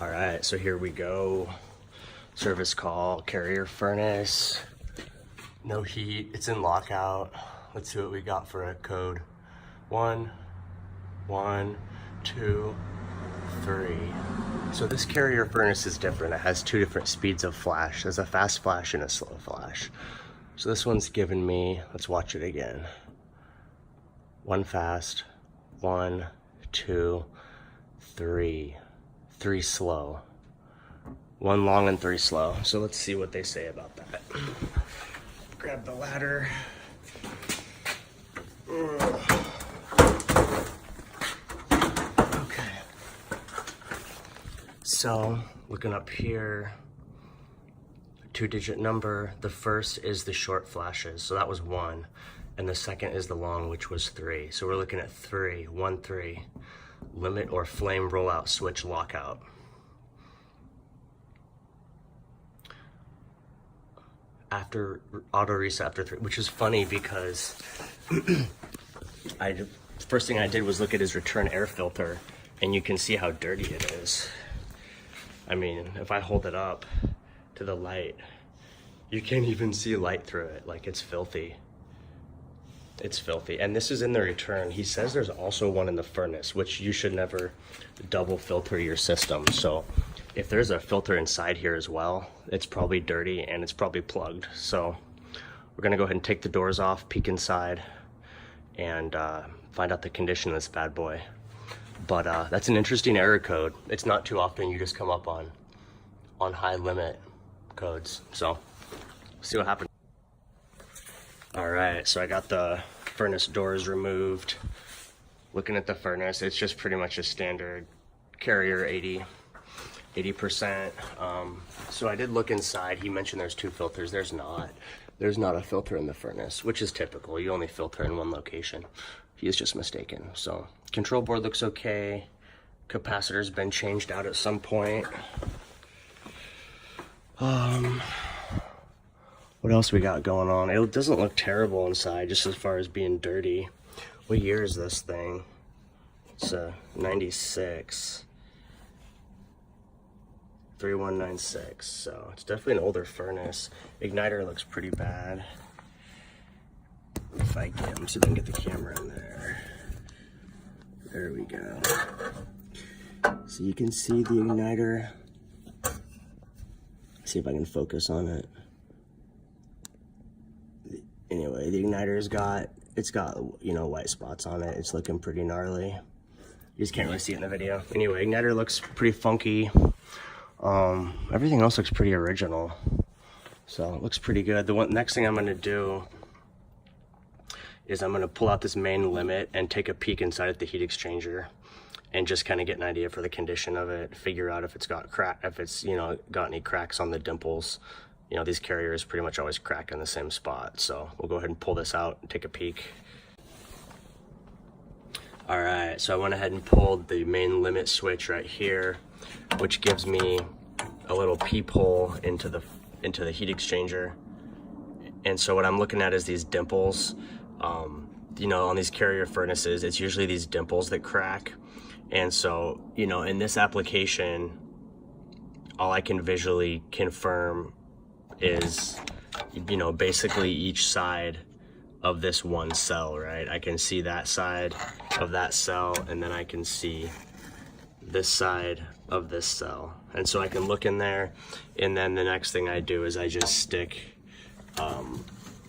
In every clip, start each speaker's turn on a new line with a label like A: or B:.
A: All right, so here we go. Service call, carrier furnace, no heat, it's in lockout. Let's see what we got for a code. 1, 1, 2, 3. So this carrier furnace is different. It has two different speeds of flash. There's a fast flash and a slow flash. So this one's given me, let's watch it again. 1 fast, 1, 2, 3. 3 slow. 1 long and 3 slow. So let's see what they say about that. Grab the ladder. Okay. So looking up here, 2-digit number. The first is the short flashes, so that was 1. And the second is the long, which was 3. So we're looking at 3, 1, 3. Limit or flame rollout switch lockout. After auto reset after 3, which is funny because first thing I did was look at his return air filter, and you can see how dirty it is. I mean, if I hold it up to the light, you can't even see light through it. Like, it's filthy. It's filthy. And this is in the return. He says there's also one in the furnace, which you should never double filter your system. So if there's a filter inside here as well, it's probably dirty and it's probably plugged. So we're gonna go ahead and take the doors off, peek inside, and find out the condition of this bad boy. But that's an interesting error code. It's not too often you just come up on high limit codes. So see what happens. All right, so I got the furnace doors removed. Looking at the furnace, it's just pretty much a standard carrier 80%. So I did look inside. He mentioned there's 2 filters. There's not a filter in the furnace, which is typical. You only filter in one location. He is just mistaken. So control board looks okay. Capacitor's been changed out at some point. What else we got going on? It doesn't look terrible inside, just as far as being dirty. What year is this thing? It's a 96. 3196, so it's definitely an older furnace. Igniter looks pretty bad. If I get him, see if I can get the camera in there. There we go. So you can see the igniter. See if I can focus on it. Anyway, the igniter's got, you know, white spots on it. It's looking pretty gnarly. You just can't really see it in the video. Anyway, igniter looks pretty funky. Everything else looks pretty original. So it looks pretty good. The next thing I'm gonna do is I'm gonna pull out this main limit and take a peek inside at the heat exchanger and just kind of get an idea for the condition of it, figure out if it's got you know, got any cracks on the dimples. You know, these carriers pretty much always crack in the same spot. So we'll go ahead and pull this out and take a peek. All right, so I went ahead and pulled the main limit switch right here, which gives me a little peephole into the heat exchanger. And so what I'm looking at is these dimples. You know, on these carrier furnaces, it's usually these dimples that crack. And so, you know, in this application, all I can visually confirm is, you know, basically each side of this one cell, right? I can see that side of that cell, and then I can see this side of this cell. And so I can look in there, and then the next thing I do is I just stick,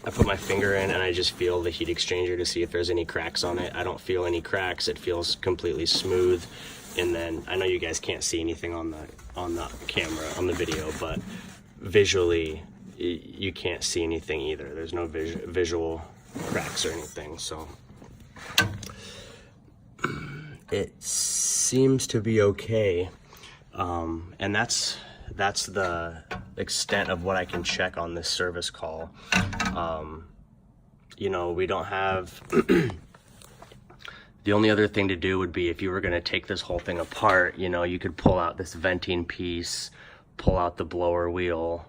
A: I put my finger in and I just feel the heat exchanger to see if there's any cracks on it. I don't feel any cracks. It feels completely smooth. And then I know you guys can't see anything on the camera, on the video, but visually you can't see anything either. There's no visual cracks or anything. So it seems to be okay. And that's the extent of what I can check on this service call. You know, we don't have, the only other thing to do would be if you were going to take this whole thing apart, you know, you could pull out this venting piece, pull out the blower wheel,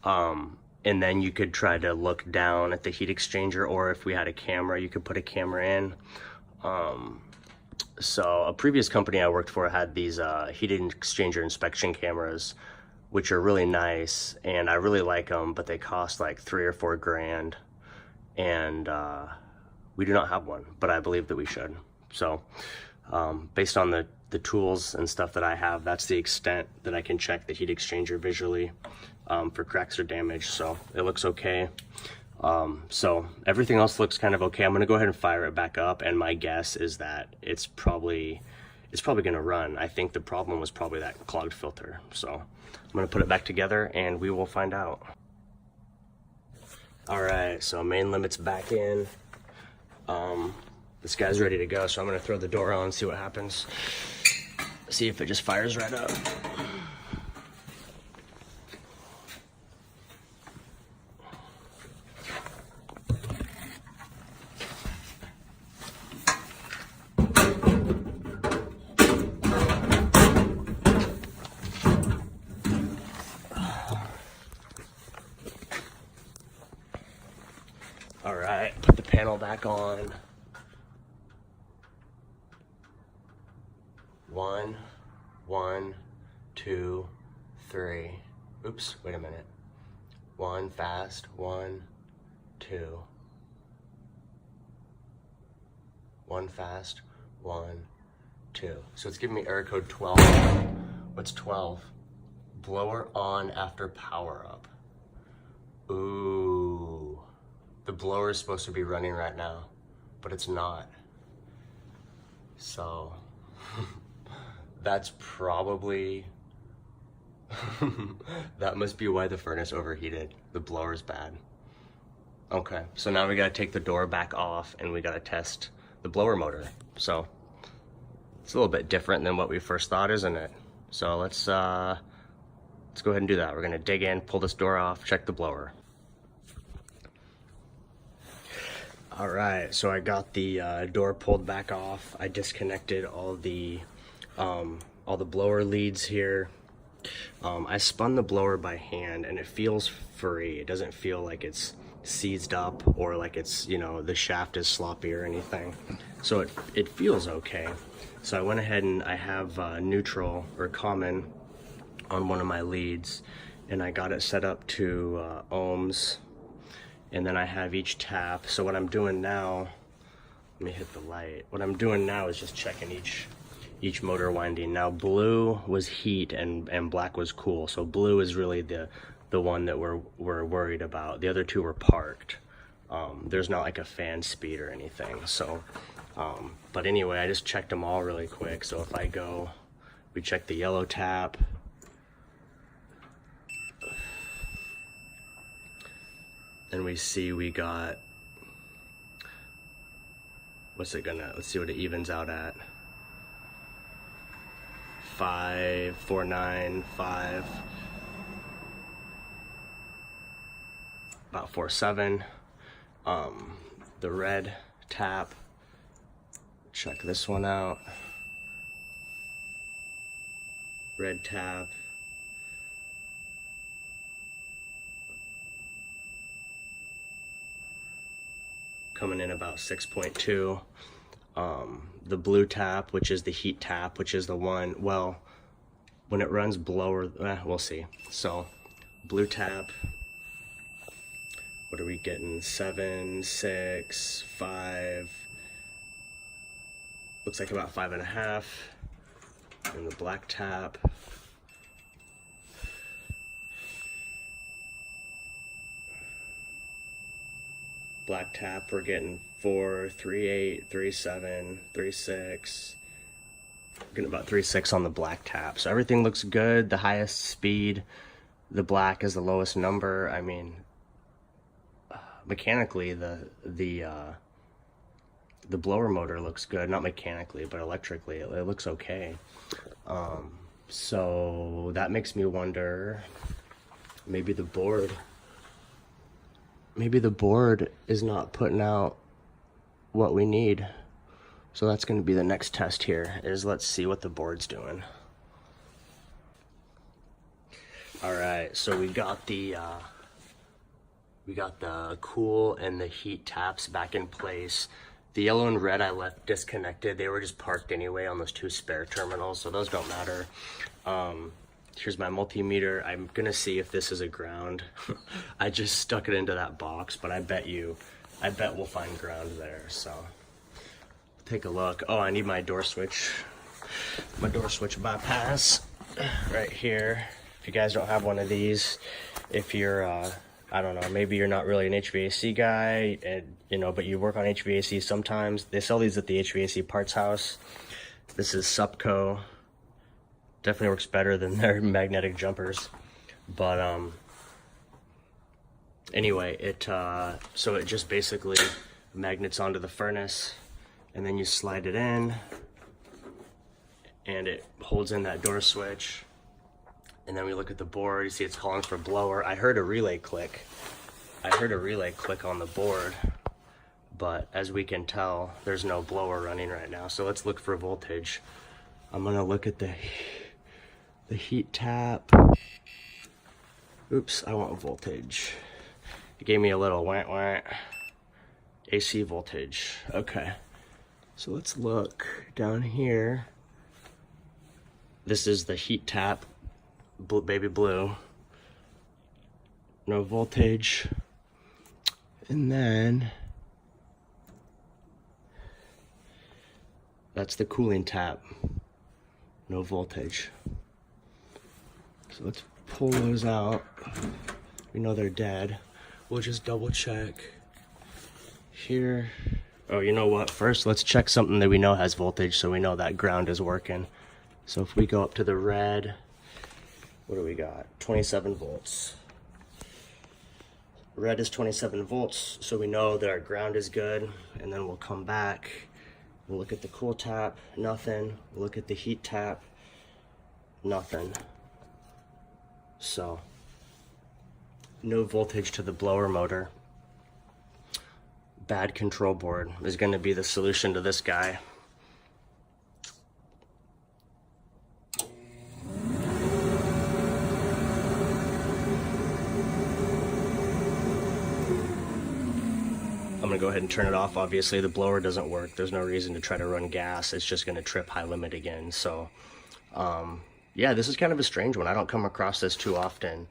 A: and then you could try to look down at the heat exchanger, or if we had a camera, you could put a camera in. So a previous company I worked for had these heat exchanger inspection cameras, which are really nice, and I really like them, but they cost like 3 or 4 grand, and we do not have one, but I believe that we should. So based on the tools and stuff that I have, that's the extent that I can check the heat exchanger visually for cracks or damage. So it looks okay. So everything else looks kind of okay. I'm gonna go ahead and fire it back up, and my guess is that it's probably gonna run. I think the problem was probably that clogged filter. So I'm gonna put it back together and we will find out. All right, so main limit's back in. This guy's ready to go, so I'm gonna throw the door on, see what happens. See if it just fires right up. All right, put the panel back on. 1, 1, 2, 3. Oops, wait a minute. 1 fast, 1, 2. 1 fast, 1, 2. So it's giving me error code 12. What's 12? Blower on after power up. Ooh. The blower is supposed to be running right now, but it's not. So that's probably, that must be why the furnace overheated. The blower's bad. Okay, so now we gotta take the door back off and we gotta test the blower motor. So it's a little bit different than what we first thought, isn't it? So let's go ahead and do that. We're gonna dig in, pull this door off, check the blower. All right, so I got the door pulled back off. I disconnected all the blower leads here. I spun the blower by hand and it feels free. It doesn't feel like it's seized up or like it's, you know, the shaft is sloppy or anything. So it feels okay. So I went ahead and I have neutral or common on one of my leads, and I got it set up to ohms. And then I have each tap. So what I'm doing now, let me hit the light. What I'm doing now is just checking each motor winding. Now blue was heat and black was cool. So blue is really the one that we're worried about. The other two were parked. There's not like a fan speed or anything. So, but anyway, I just checked them all really quick. So if I go, we check the yellow tap. And we see we got, let's see what it evens out at. 5.495, about 4.7. The red tap, check this one out. Red tap. Coming in about 6.2. The blue tap, which is the heat tap, which is the one, well, when it runs blower, we'll see. So blue tap, what are we getting? 7, 6, 5, looks like about 5.5. And the black tap, we're getting 4, 3.8, 3.7, 3.6. Getting about 3.6 on the black tap. So everything looks good. The highest speed, the black is the lowest number. I mean, mechanically, the blower motor looks good. Not mechanically, but electrically, it looks okay. So that makes me wonder, maybe the board is not putting out what we need. So that's going to be the next test here, is let's see what the board's doing. All right, so we got the cool and the heat taps back in place. The yellow and red I left disconnected. They were just parked anyway on those 2 spare terminals, so those don't matter. Here's my multimeter. I'm gonna see if this is a ground. I just stuck it into that box, but I bet we'll find ground there, so take a look. Oh, I need my door switch. My door switch bypass right here. If you guys don't have one of these, if you're I don't know, maybe you're not really an HVAC guy, and you know, but you work on HVAC sometimes. They sell these at the HVAC parts house. This is Supco. Definitely works better than their magnetic jumpers. But anyway, so it just basically magnets onto the furnace, and then you slide it in, and it holds in that door switch. And then we look at the board, you see it's calling for blower. I heard a relay click. On the board, but as we can tell, there's no blower running right now. So let's look for voltage. I'm gonna look at the heat tap. Oops, I want voltage. It gave me a little wah wah. AC voltage. Okay, so let's look down here. This is the heat tap. Baby blue, no voltage. And then that's the cooling tap, no voltage. So let's pull those out. We know they're dead. We'll just double check here. Oh, you know what, first let's check something that we know has voltage, so we know that ground is working. So if we go up to the red, what do we got? 27 volts. Red is 27 volts, so we know that our ground is good. And then we'll come back, we'll look at the cool tap, nothing. We'll look at the heat tap, nothing. So, no voltage to the blower motor. Bad control board is gonna be the solution to this guy. I'm gonna go ahead and turn it off. Obviously the blower doesn't work. There's no reason to try to run gas. It's just gonna trip high limit again. So yeah, this is kind of a strange one. I don't come across this too often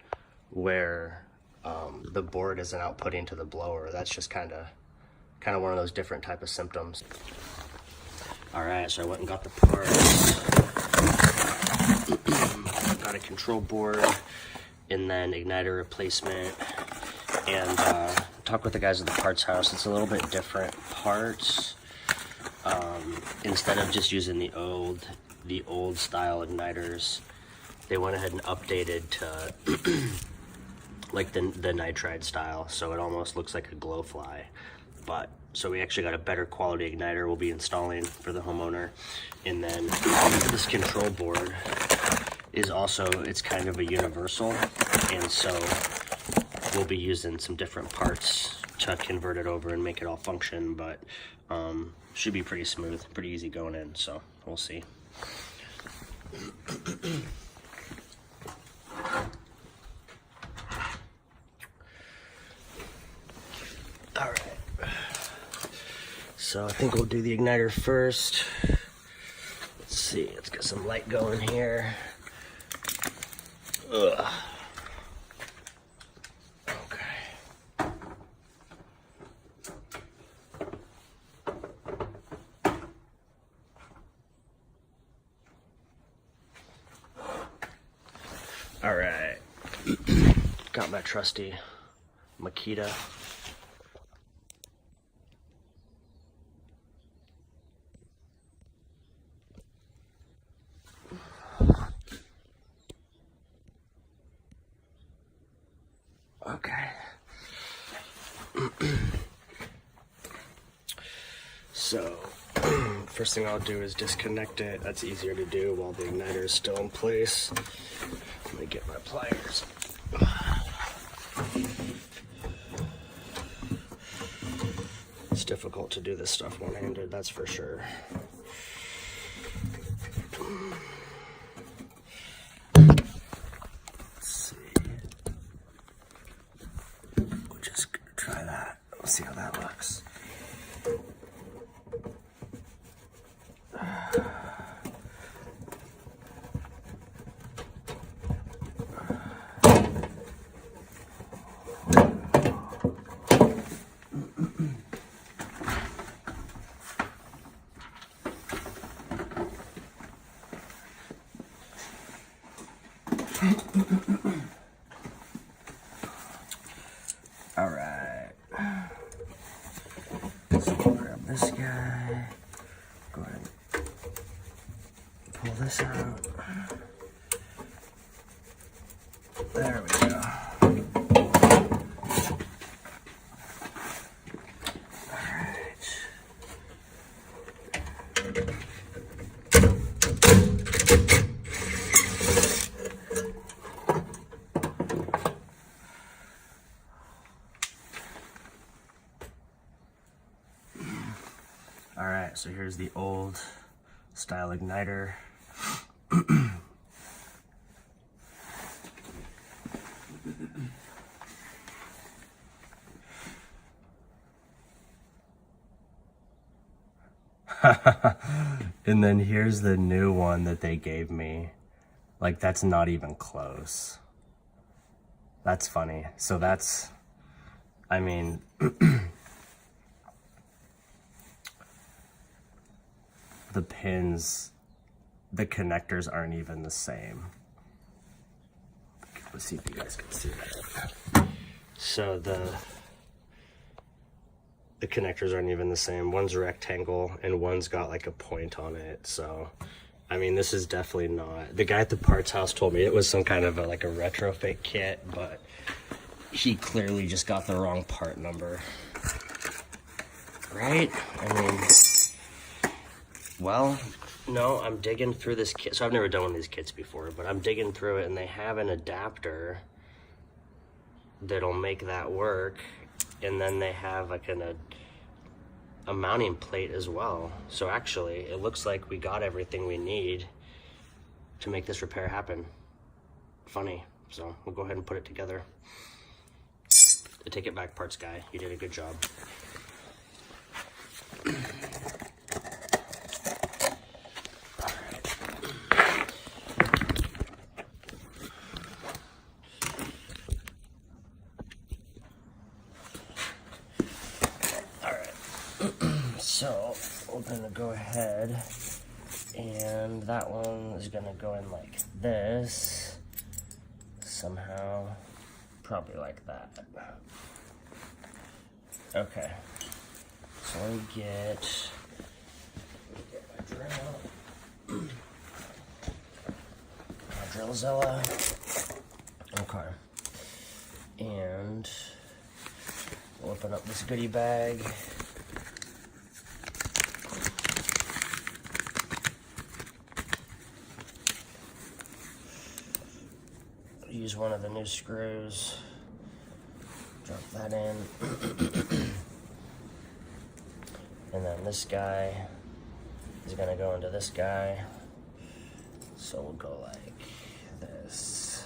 A: where the board isn't outputting to the blower. That's just kind of one of those different type of symptoms. All right, so I went and got the parts. Got a control board and then igniter replacement, and talk with the guys at the parts house. It's a little bit different parts. Instead of just using the old style igniters, they went ahead and updated to like the nitride style, so it almost looks like a glow fly. But so we actually got a better quality igniter we'll be installing for the homeowner. And then this control board is also, it's kind of a universal, and so we'll be using some different parts to convert it over and make it all function, but should be pretty smooth, pretty easy going in, so we'll see. All right, so I think we'll do the igniter first. Let's see, let's get some light going here. Ugh. Okay. All right. Got my trusty Makita. Okay. So, first thing I'll do is disconnect it. That's easier to do while the igniter is still in place. Let me get my pliers. It's difficult to do this stuff one-handed, that's for sure. See how that looks. All right. So we'll grab this guy. Go ahead and pull this out. There we go. Alright, so here's the old style igniter. And then here's the new one that they gave me. Like, that's not even close. That's funny. So that's, I mean, the pins, the connectors aren't even the same. Let's see if you guys can see that. So the connectors aren't even the same. One's rectangle and one's got like a point on it. So, I mean, this is definitely not. The guy at the parts house told me it was some kind of like a retrofit kit, but he clearly just got the wrong part number. Right? I mean, well, no, I'm digging through this kit. So I've never done one of these kits before, but I'm digging through it and they have an adapter that'll make that work. And then they have like a mounting plate as well. So actually, it looks like we got everything we need to make this repair happen. Funny. So we'll go ahead and put it together. I take it back, parts guy. You did a good job. So we're gonna go ahead and that one is gonna go in like this somehow, probably like that. Okay, so let me get my drill, my Drillzilla. Okay, and we'll open up this goodie bag. Use one of the new screws, drop that in, and then this guy is gonna go into this guy, so we'll go like this.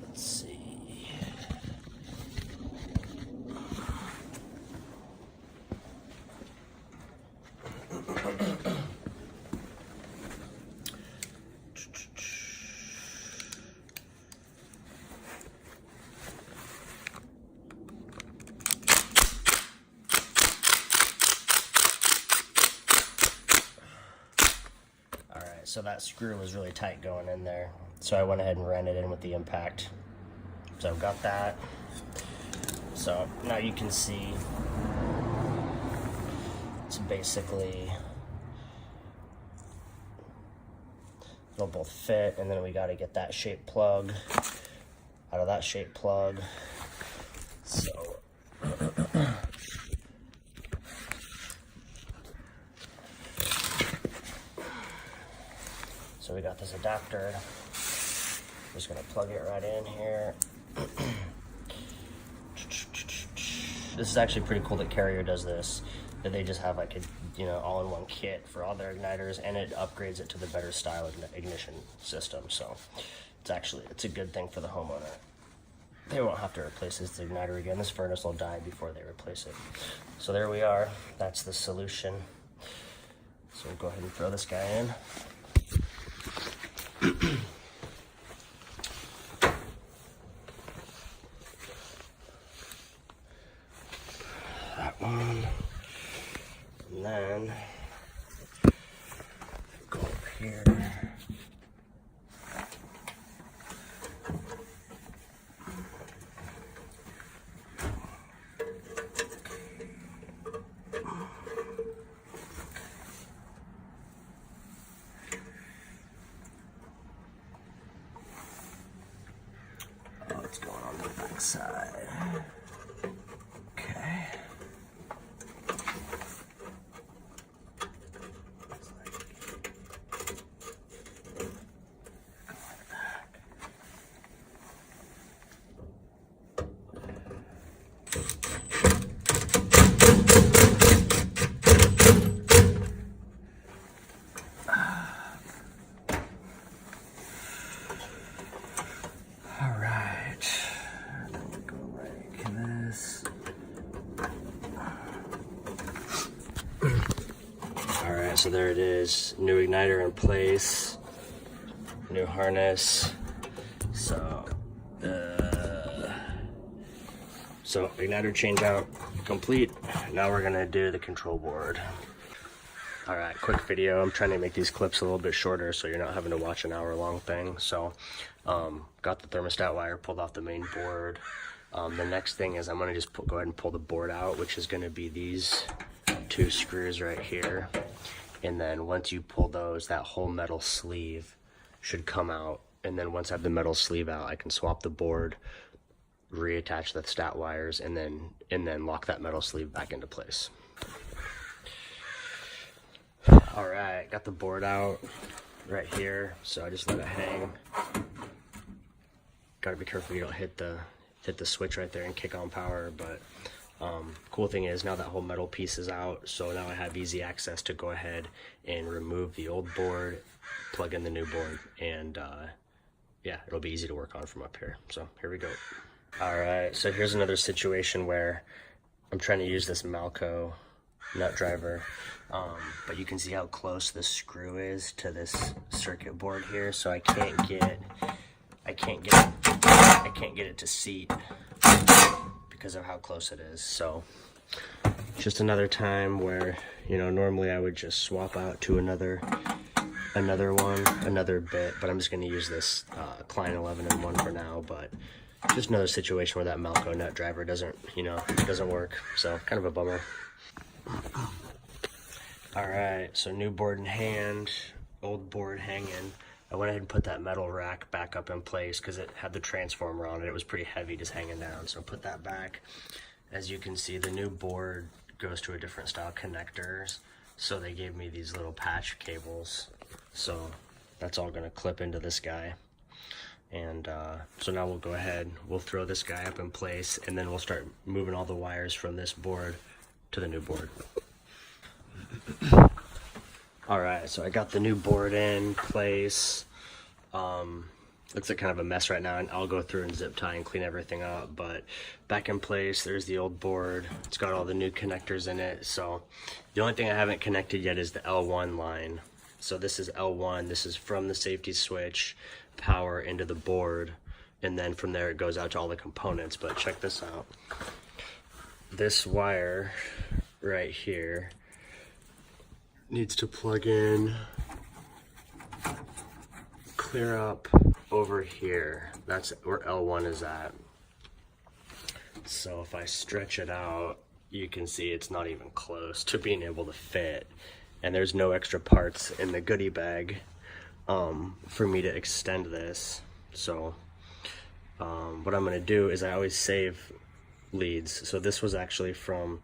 A: Let's see. So that screw was really tight going in there. So I went ahead and ran it in with the impact. So I've got that. So now you can see it's basically, they'll both fit, and then we got to get that shape plug out of that shape plug. So So we got this adapter. I'm just gonna plug it right in here. This is actually pretty cool that Carrier does this, that they just have like a, all-in-one kit for all their igniters, and it upgrades it to the better style ignition system. So it's a good thing for the homeowner. They won't have to replace this igniter again. This furnace will die before they replace it. So there we are. That's the solution. So we'll go ahead and throw this guy in. That one. And then go up here. What's going on the back side? Okay. Alright, so there it is. New igniter in place. New harness. So igniter change out complete. Now we're gonna do the control board. Alright, quick video. I'm trying to make these clips a little bit shorter so you're not having to watch an hour-long thing. So, got the thermostat wire pulled off the main board. The next thing is I'm gonna just go ahead and pull the board out, which is gonna be these 2 screws right here. And then once you pull those, that whole metal sleeve should come out. And then once I have the metal sleeve out, I can swap the board, reattach the stat wires, and then lock that metal sleeve back into place. All right, got the board out right here, so I just let it hang. Gotta be careful you don't hit the switch right there and kick on power, but cool thing is now that whole metal piece is out, so now I have easy access to go ahead and remove the old board, plug in the new board, and yeah, it'll be easy to work on from up here. So here we go. All right, so here's another situation where I'm trying to use this Malco nut driver, but you can see how close the screw is to this circuit board here, so I can't get it to seat because of how close it is. So just another time where, you know, normally I would just swap out to another bit, but I'm just going to use this Klein 11-in-1 for now. But just another situation where that Malco nut driver doesn't work, so kind of a bummer. All right, so new board in hand, old board hanging. I went ahead and put that metal rack back up in place because it had the transformer on it. It was pretty heavy just hanging down, so put that back. As you can see, the new board goes to a different style connectors, so they gave me these little patch cables. So that's all gonna clip into this guy. And so now we'll go ahead, we'll throw this guy up in place, and then we'll start moving all the wires from this board to the new board. All right, so I got the new board in place. Looks like kind of a mess right now, and I'll go through and zip tie and clean everything up, but back in place. There's the old board. It's got all the new connectors in it. So the only thing I haven't connected yet is the L1 line. So this is L1. This is from the safety switch, power into the board, and then from there it goes out to all the components. But check this out. This wire right here needs to plug in clear up over here. That's where L1 is at. So if I stretch it out, you can see it's not even close to being able to fit, and there's no extra parts in the goodie bag for me to extend this. So what I'm going to do is I always save leads. So this was actually from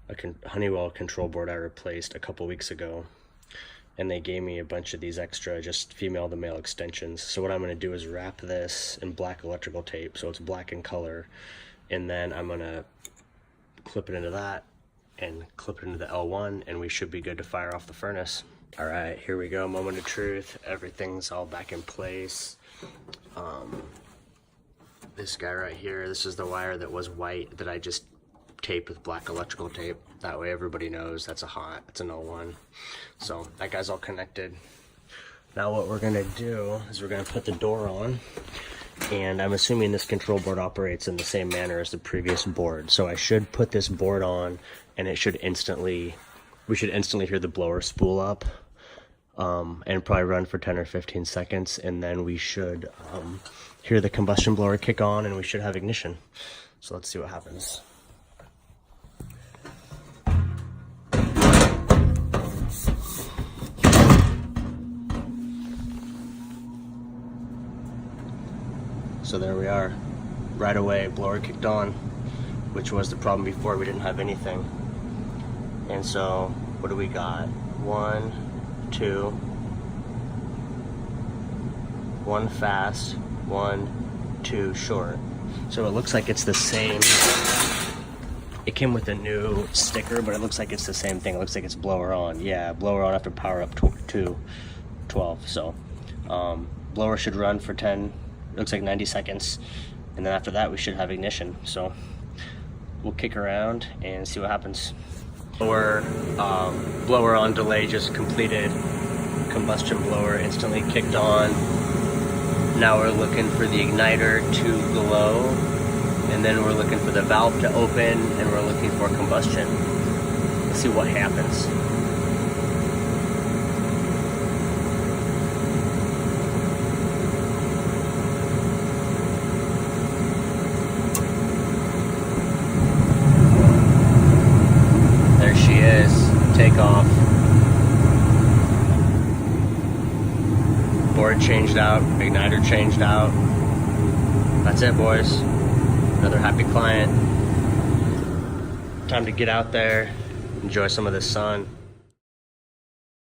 A: a Honeywell control board I replaced a couple weeks ago, and they gave me a bunch of these extra just female to male extensions. So what I'm going to do is wrap this in black electrical tape so it's black in color, and then I'm going to clip it into that and clip it into the L1, and we should be good to fire off the furnace. All right, here we go, moment of truth. Everything's all back in place. This guy right here, this is the wire that was white that I just taped with black electrical tape. That way everybody knows that's an L1. So that guy's all connected. Now what we're gonna do is we're gonna put the door on, and I'm assuming this control board operates in the same manner as the previous board. So I should put this board on, and we should instantly hear the blower spool up, and probably run for 10 or 15 seconds, and then we should hear the combustion blower kick on, and we should have ignition. So let's see what happens. So there we are. Right away, blower kicked on, which was the problem before. We didn't have anything. And so, what do we got? 1, 2, 1 fast, 1, 2 short. So it looks like it's the same. It came with a new sticker, but it looks like it's the same thing. It looks like it's blower on. Yeah, blower on after power up to 12. So blower should run for 10, it looks like 90 seconds. And then after that, we should have ignition. So we'll kick around and see what happens. Blower on delay just completed. Combustion blower instantly kicked on. Now we're looking for the igniter to glow, and then we're looking for the valve to open, and we're looking for combustion. Let's see what happens. There she is. Takeoff. Board changed out, igniter changed out. That's it, boys. Another happy client. Time to get out there, enjoy some of the sun.